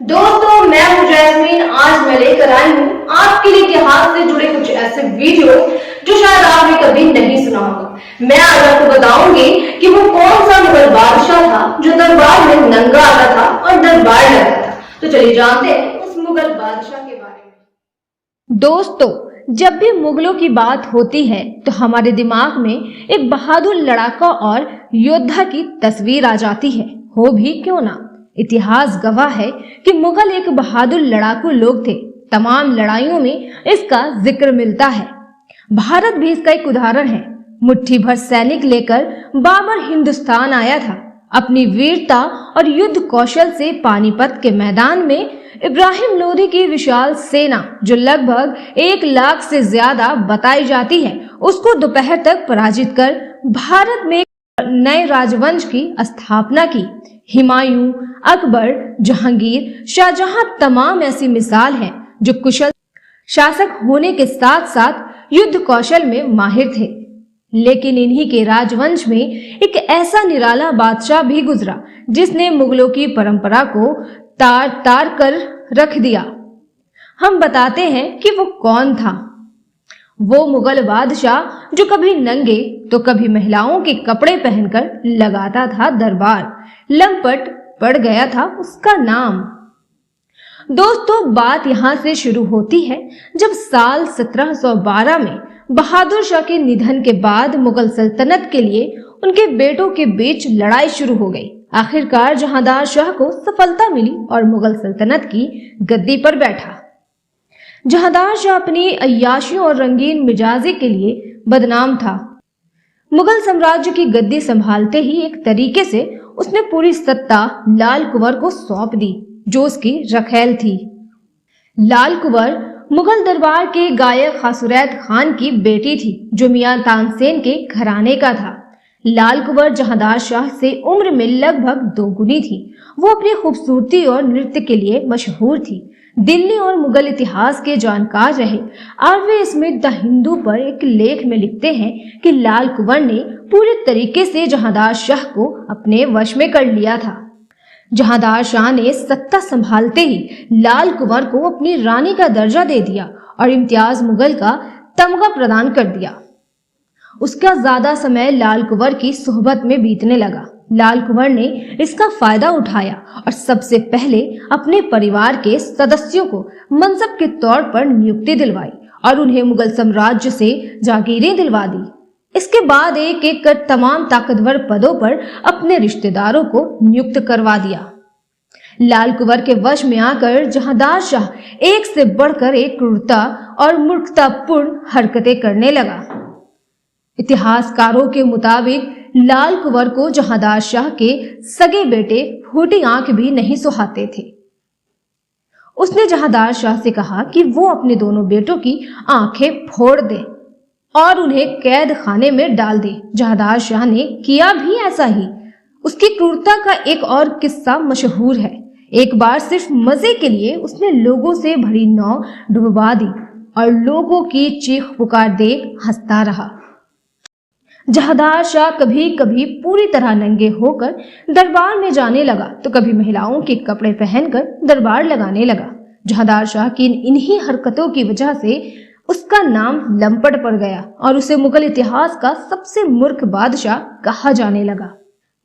दोस्तों, मैं हूं जैस्मीन। आज मैं लेकर आई हूं आपके लिए इतिहास से जुड़े कुछ ऐसे वीडियो जो शायद आपने कभी नहीं सुना होगा। मैं आज आपको बताऊंगी कि वो कौन सा मुगल बादशाह था जो दरबार में नंगा आता था और दरबार लगाता था। तो चलिए जानते हैं उस मुगल बादशाह के बारे में। दोस्तों, जब भी मुगलों की बात होती है तो हमारे दिमाग में एक बहादुर लड़ाका और योद्धा की तस्वीर आ जाती है। हो भी क्यों ना, इतिहास गवाह है कि मुगल एक बहादुर लड़ाकू लोग थे। तमाम लड़ाइयों में इसका जिक्र मिलता है। भारत भी इसका एक उदाहरण है। मुट्ठी भर सैनिक लेकर बाबर हिंदुस्तान आया था। अपनी वीरता और युद्ध कौशल से पानीपत के मैदान में इब्राहिम लोदी की विशाल सेना, जो लगभग 1 लाख से ज्यादा बताई जाती है, उसको दोपहर तक पराजित कर भारत में नए राजवंश की स्थापना की। हुमायूं, अकबर, जहांगीर, शाहजहां तमाम ऐसी मिसाल हैं जो कुशल शासक होने के साथ साथ युद्ध कौशल में माहिर थे। लेकिन इन्हीं के राजवंश में एक ऐसा निराला बादशाह भी गुजरा जिसने मुगलों की परंपरा को तार तार कर रख दिया। हम बताते हैं कि वो कौन था। वो मुगल बादशाह जो कभी नंगे तो कभी महिलाओं के कपड़े पहनकर लगाता था दरबार, लंपट पड़ गया था उसका नाम। दोस्तों, बात यहां से शुरू होती है जब साल 1712 में बहादुर शाह के निधन के बाद मुगल सल्तनत के लिए उनके बेटों के बीच लड़ाई शुरू हो गई। आखिरकार जहांदार शाह को सफलता मिली और मुगल सल्तनत की गद्दी पर बैठा। जहांदार शाह अपनी अय्याशियों और रंगीन मिजाजी के लिए बदनाम था। मुगल साम्राज्य की गद्दी संभालते ही एक तरीके से उसने पूरी सत्ता लाल कुंवर को सौंप दी, जो उसकी रखैल थी। लाल कुंवर मुगल दरबार के गायक खासुरैद खान की बेटी थी, जो मियां तानसेन के घराने का था। लाल कुंवर जहांदार शाह से उम्र में लगभग 2 गुनी थी। वो अपनी खूबसूरती और नृत्य के लिए मशहूर थी। दिल्ली और मुगल इतिहास के जानकार रहे आरवे स्मिथ द हिंदू पर एक लेख में लिखते हैं कि लाल कुंवर ने पूरे तरीके से जहांदार शाह को अपने वश में कर लिया था। जहांदार शाह ने सत्ता संभालते ही लाल कुंवर को अपनी रानी का दर्जा दे दिया और इम्तियाज मुगल का तमगा प्रदान कर दिया। उसका ज्यादा समय लाल कुंवर की सोहबत में बीतने लगा। लाल कुंवर ने इसका फायदा उठाया और सबसे पहले अपने परिवार के सदस्यों को मनसब के तौर पर नियुक्ति दिलवाई और उन्हें मुगल साम्राज्य से जागीरें दिलवा दी। इसके बाद एक एक कर तमाम ताकतवर पदों पर अपने रिश्तेदारों को नियुक्त करवा दिया। लाल कुंवर के वश में आकर जहांदार शाह एक से बढ़कर एक क्रूरता और मूर्खतापूर्ण हरकतें करने लगा। इतिहासकारों के मुताबिक लाल कुंवर को जहांदार शाह के सगे बेटे फूटी आंख भी नहीं सुहाते थे। उसने जहांदार शाह से कहा कि वो अपने दोनों बेटों की आंखें फोड़ दे और उन्हें कैद खाने में डाल दे। जहांदार शाह ने किया भी ऐसा ही। उसकी क्रूरता का एक और किस्सा मशहूर है। एक बार सिर्फ मजे के लिए उसने लोगों से भरी नाव डुबवा दी और लोगों की चीख पुकार देख हंसता रहा। जहांदार शाह कभी कभी पूरी तरह नंगे होकर दरबार में जाने लगा तो कभी महिलाओं के कपड़े पहनकर दरबार लगाने लगा। जहांदार शाह की इन्हीं हरकतों की वजह से उसका नाम लंपट पड़ गया और उसे मुगल इतिहास का सबसे मूर्ख बादशाह कहा जाने लगा।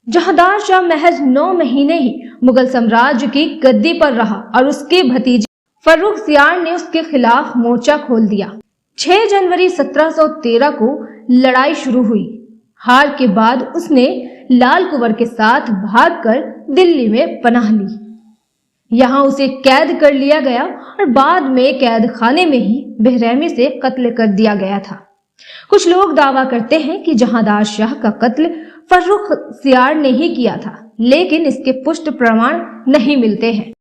जहांदार शाह महज 9 महीने ही मुगल साम्राज्य की गद्दी पर रहा और उसके भतीजे फर्रुखसियार ने उसके खिलाफ मोर्चा खोल दिया। 6 जनवरी 1713 को लड़ाई शुरू हुई। हार के बाद उसने लाल कुंवर के साथ भागकर दिल्ली में पनाह ली। यहाँ उसे कैद कर लिया गया और बाद में कैद खाने में ही बेरहमी से कत्ल कर दिया गया था। कुछ लोग दावा करते हैं कि जहांदार शाह का कत्ल फर्रुखसियार ने ही किया था, लेकिन इसके पुष्ट प्रमाण नहीं मिलते हैं।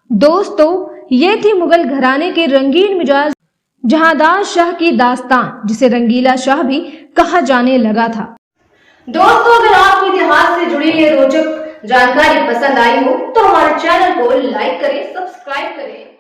दोस्तों, ये थी मुगल घराने के रंगीन मिजाज जहांदार शाह की दास्तान, जिसे रंगीला शाह भी कहा जाने लगा था। दोस्तों, अगर आपको इतिहास से जुड़ी ये रोचक जानकारी पसंद आई हो तो हमारे चैनल को लाइक करें, सब्सक्राइब करें।